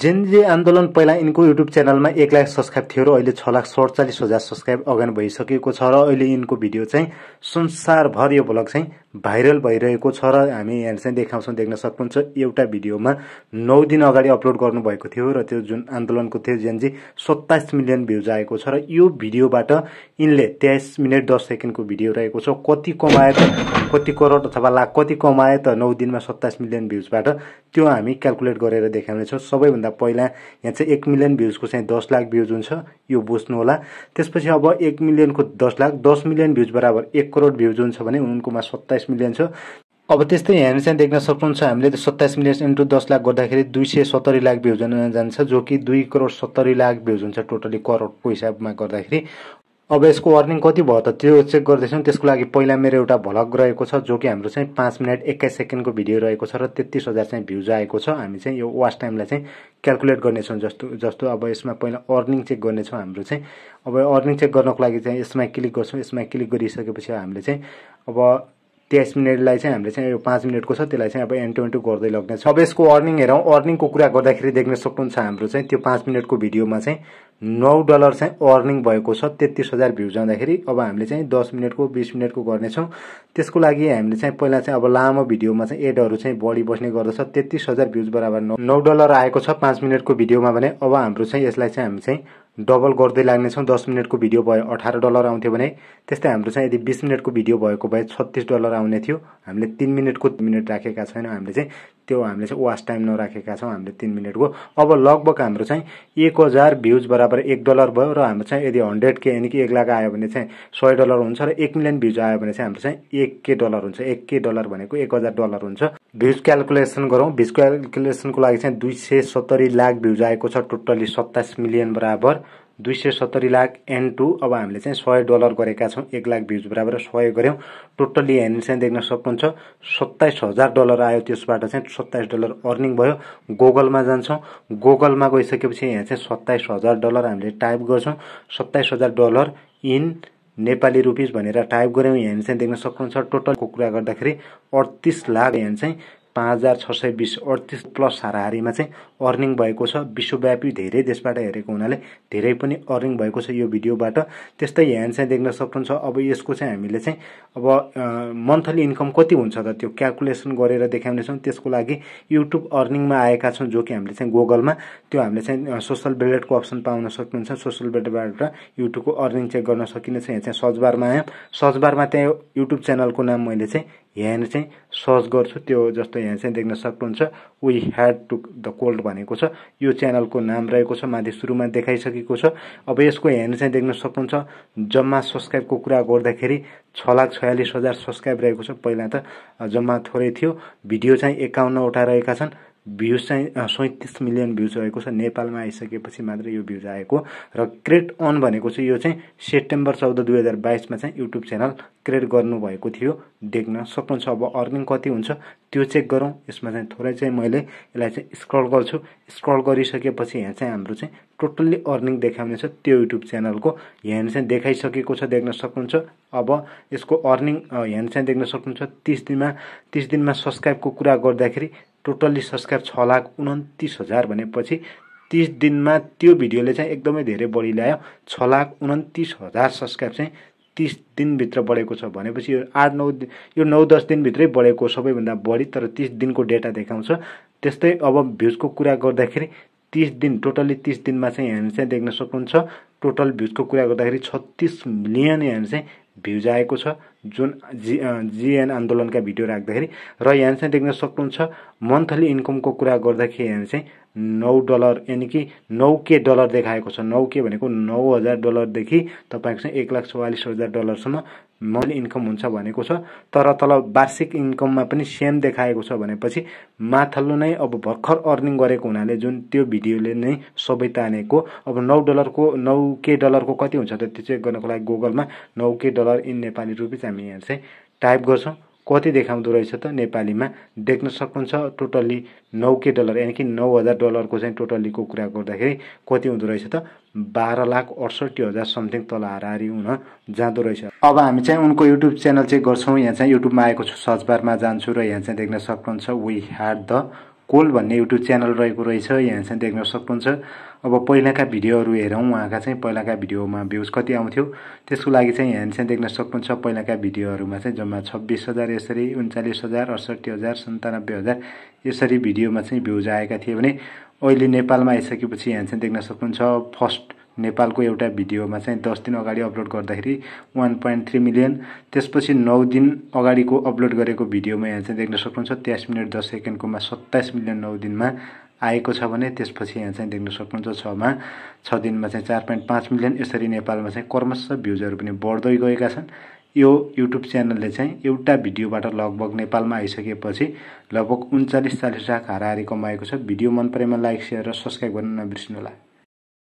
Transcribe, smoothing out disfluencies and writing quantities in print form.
Gen Z आन्दोलन पहिला यिनको युट्युब च्यानलमा 1 लाख सब्स्क्राइब थियो र अहिले 6,47,000 सब्स्क्राइब अगाडि भइसकेको छ र अहिले यिनको भिडियो चाहिँ संसारभर यो भ्लग चाहिँ भाइरल भइरहेको छ र हामी यहाँ चाहिँ देखाउँछौँ, देख्न सक्नुहुन्छ। एउटा भिडियोमा 9 दिन अगाडि अपलोड गर्नुभएको थियो र त्यो जुन आन्दोलनको थियो जेनजी 27 मिलियन भ्युज आएको छ र यो भिडियोबाट यिनले 23 मिनेट 10 सेकेन्डको भिडियो रहेको छ। कति कमाए त, कति करोड अथवा लाख कति कमाए त 9 दिनमा 27 मिलियन भ्युजबाट, त्यो हामी क्याल्कुलेट गरेर देखाउनेछौँ। सबैभन्दा पहिला यहाँ चाहिँ 1 मिलियन भ्युजको चाहिँ 10 लाख भ्युज हुन्छ, यो बुझ्नु होला। त्यसपछि अब 1 मिलियनको 10 लाख, 10 मिलियन भ्युज बराबर 1 करोड भ्युज हुन्छ भने उनकोमा 27 मिलियन छ। अब त्यस्तै यहाँ चाहिँ देख्न सक्नुहुन्छ, हामीले 27 मिलियन इन्टु 10 लाख गर्दाखेरि 270 लाख भ्युज जान्छ, जो कि 2 करोड 70 लाख भ्युज हुन्छ टोटली करोडको हिसाबमा गर्दाखेरि। अब यसको अर्निङ कति भयो त त्यो चेक गर्दैछौँ। त्यसको लागि पहिला मेरो एउटा भ्लग रहेको छ, जो कि हाम्रो चाहिँ 5 मिनट 21 सेकेन्डको भिडियो रहेको छ र 33,000 चाहिँ भ्युज आएको छ। हामी चाहिँ यो वाच टाइमलाई चाहिँ क्याल्कुलेट गर्नेछौँ जस्तो अब यसमा पहिला अर्निङ चेक गर्नेछौँ हाम्रो चाहिँ। अब अर्निङ चेक गर्नको लागि चाहिँ यसमा क्लिक गर्छौँ। यसमा क्लिक गरिसकेपछि हामीले चाहिँ अब 23 मिनटलाई चाहिँ हामीले चाहिँ यो 5 मिनटको छ, त्यसलाई चाहिँ अब एन्टु गर्दै लग्नेछ। अब यसको अर्निङ हेरौँ। अर्निङको कुरा गर्दाखेरि देख्न सक्नुहुन्छ, हाम्रो चाहिँ त्यो 5 मिनटको भिडियोमा चाहिँ $9 चाहिँ अर्निङ भएको छ 33,000 भ्युज आउँदाखेरि। अब हामीले चाहिँ 10 मिनटको 20 मिनटको गर्नेछौँ। त्यसको लागि हामीले चाहिँ पहिला चाहिँ अब लामो भिडियोमा चाहिँ एडहरू चाहिँ बढी बस्ने गर्दछ। 33,000 भ्युज बराबर $9 आएको छ 5 मिनटको भिडियोमा भने। अब हाम्रो चाहिँ यसलाई चाहिँ हामी चाहिँ डबल गर्दै लाग्नेछौँ। 10 मिनटको भिडियो भयो $18 आउँथ्यो भने, त्यस्तै हाम्रो चाहिँ यदि 20 मिनटको भिडियो भएको भए $36 आउने थियो। हामीले 3 मिनट राखेका छैनौँ, हामीले चाहिँ त्यो हामीले चाहिँ वाच टाइम नराखेका छौँ हामीले 3 मिनटको। अब लगभग हाम्रो चाहिँ 1000 भ्युज बराबर $1 भयो र हाम्रो चाहिँ यदि 100K यानि कि 1 लाख आयो भने चाहिँ $100 हुन्छ र 1 मिलियन भ्युज आयो भने चाहिँ हाम्रो चाहिँ $1K हुन्छ। $1K भनेको $1000 हुन्छ। भ्युज क्याल्कुलेसन गरौँ। भ्युज क्याल्कुलेसनको लागि चाहिँ 270 लाख भ्युज आएको छ टोटली 27 मिलियन बराबर 270 लाख इन्टु अब हामीले चाहिँ $100 गरेका छौँ। 1 लाख भ्युज बराबर 100 गऱ्यौँ। टोटली यहाँ चाहिँ देख्न सक्नुहुन्छ $27,000 आयो। त्यसबाट चाहिँ $27 अर्निङ भयो। गुगलमा जान्छौँ। गुगलमा गइसकेपछि यहाँ चाहिँ $27,000 हामीले टाइप गर्छौँ। $27,000 इन नेपाली रुपिस भनेर टाइप गऱ्यौँ। यहाँ चाहिँ देख्न सक्नुहुन्छ टोटलको कुरा गर्दाखेरि 38 लाख यहाँ चाहिँ 5,620 38 प्लस हाराहारीमा चाहिँ अर्निङ भएको छ। विश्वव्यापी धेरै देशबाट हेरेको हुनाले धेरै पनि अर्निङ भएको छ यो भिडियोबाट। त्यस्तै यहाँ चाहिँ देख्न सक्नुहुन्छ। अब यसको चाहिँ हामीले चाहिँ अब मन्थली इन्कम कति हुन्छ त त्यो क्याल्कुलेसन गरेर देखाउनेछौँ। त्यसको लागि युट्युब अर्निङमा आएका छौँ, जो कि हामीले चाहिँ गुगलमा त्यो हामीले चाहिँ सोसल बेलेटको अप्सन पाउन सक्नुहुन्छ। सोसल बेलेटबाट युट्युबको अर्निङ चेक गर्न सकिनेछ। यहाँ चाहिँ सर्च बारमा आयो। सर्च बारमा त्यहाँ युट्युब च्यानलको नाम मैले चाहिँ यहाँ चाहिँ सर्च गर्छु। त्यो जस्तो यहाँ चाहिँ देख्न सक्नुहुन्छ we had to the cold भनेको छ, यो च्यानलको नाम रहेको छ, माथि सुरुमा देखाइसकेको छ। अब यसको यहाँ चाहिँ देख्न सक्नुहुन्छ जम्मा सब्स्क्राइबको कुरा गर्दाखेरि 6,46,000 सब्स्क्राइब रहेको छ। पहिला त जम्मा थोरै थियो। भिडियो चाहिँ 51 वटा रहेका छन्। भ्युज चाहिँ 37 मिलियन भ्युज रहेको छ। नेपालमा आइसकेपछि मात्र यो भ्युज आएको। र क्रिएट अन भनेको चाहिँ यो चाहिँ सेप्टेम्बर 14, 2022 मा चाहिँ युट्युब च्यानल क्रिएट गर्नुभएको थियो, देख्न सक्नुहुन्छ। अब अर्निङ कति हुन्छ त्यो चेक गरौँ। यसमा चाहिँ थोरै चाहिँ मैले यसलाई चाहिँ स्क्रल गर्छु। स्क्रल गरिसकेपछि यहाँ चाहिँ हाम्रो चाहिँ टोटल्ली अर्निङ देखाउने छ त्यो युट्युब च्यानलको। यहाँ चाहिँ देखाइसकेको छ, देख्न सक्नुहुन्छ। अब यसको अर्निङ यहाँ चाहिँ देख्न सक्नुहुन्छ 30 दिनमा सब्स्क्राइबको कुरा गर्दाखेरि टोटल्ली सब्स्क्राइब 6,29,000 भनेपछि 30 दिनमा त्यो भिडियोले चाहिँ एकदमै धेरै बढी ल्यायो। 6,29,000 सब्स्क्राइब चाहिँ 30 दिनभित्र बढेको छ भनेपछि यो 9-10 दिनभित्रै बढेको सबैभन्दा बढी, तर 30 दिनको डेटा देखाउँछ। त्यस्तै अब भ्युजको कुरा गर्दाखेरि 30 दिन टोटल्ली 30 दिनमा चाहिँ यहाँ चाहिँ देख्न सक्नुहुन्छ टोटल भ्युजको कुरा गर्दाखेरि 36 मिलियन यहाँ चाहिँ भ्युज आएको छ जुन जिएन आन्दोलनका भिडियो राख्दाखेरि। र यहाँ चाहिँ देख्न सक्नुहुन्छ मन्थली इन्कमको कुरा गर्दाखेरि यहाँ चाहिँ $9 यानि कि $9K देखाएको छ। 9K भनेको $9,000 देखि तपाईको चाहिँ $1,44,000 सम्म मन्थली इन्कम हुन्छ भनेको छ। तर तल वार्षिक इन्कममा पनि सेम देखाएको छ भनेपछि माथल्लो नै अब भर्खर अर्निङ गरेको हुनाले जुन त्यो भिडियोले नै सबै तानेको। अब $9K को कति हुन्छ त त्यो चेक गर्नको लागि गुगलमा $9K इन नेपाली रुपिस हामी यहाँ चाहिँ टाइप गर्छौँ। कति देखाउँदो रहेछ त नेपालीमा देख्न सक्नुहुन्छ। टोटल्ली $9K यानि कि $9,000 को चाहिँ टोटल्लीको कुरा गर्दाखेरि कति हुँदो रहेछ त 12,68,000 समथिङ तल हाराहारी हुन जाँदो रहेछ। अब हामी चाहिँ उनको युट्युब च्यानल चेक गर्छौँ। यहाँ चाहिँ युट्युबमा आएको छु, सर्च बारमा जान्छु र यहाँ चाहिँ देख्न सक्नुहुन्छ वी ह्याड द कोल भन्ने युट्युब च्यानल रहेको रहेछ, यहाँ चाहिँ देख्न सक्नुहुन्छ। अब पहिलाका भिडियोहरू हेरौँ, उहाँका चाहिँ पहिलाका भिडियोमा भ्युज कति आउँथ्यो त्यसको लागि चाहिँ यहाँ चाहिँ देख्न सक्नुहुन्छ। पहिलाका भिडियोहरूमा चाहिँ जम्मा 26,000 यसरी 39,000 68,000 97,000 यसरी भिडियोमा चाहिँ भ्युज आएका थिए भने अहिले नेपालमा आइसकेपछि यहाँ चाहिँ देख्न सक्नुहुन्छ फर्स्ट नेपालको एउटा भिडियोमा चाहिँ 10 दिन अगाडि अपलोड गर्दाखेरि 1.3 मिलियन, त्यसपछि 9 दिन अगाडिको अपलोड गरेको भिडियोमा यहाँ चाहिँ देख्न सक्नुहुन्छ 23 मिनेट 10 सेकेन्डकोमा 27 मिलियन 9 दिनमा आएको छ भने त्यसपछि यहाँ चाहिँ देख्न सक्नुहुन्छ 6 दिनमा चाहिँ 4.5 मिलियन। यसरी नेपालमा चाहिँ क्रमशः भ्युजहरू पनि बढ्दै गएका छन्। यो युट्युब च्यानलले चाहिँ एउटा भिडियोबाट लगभग नेपालमा आइसकेपछि लगभग 39-40 लाख हाराहारी कमाएको छ। भिडियो मन परेमा लाइक, सेयर र सब्स्क्राइब गर्न नबिर्सिनुहोला।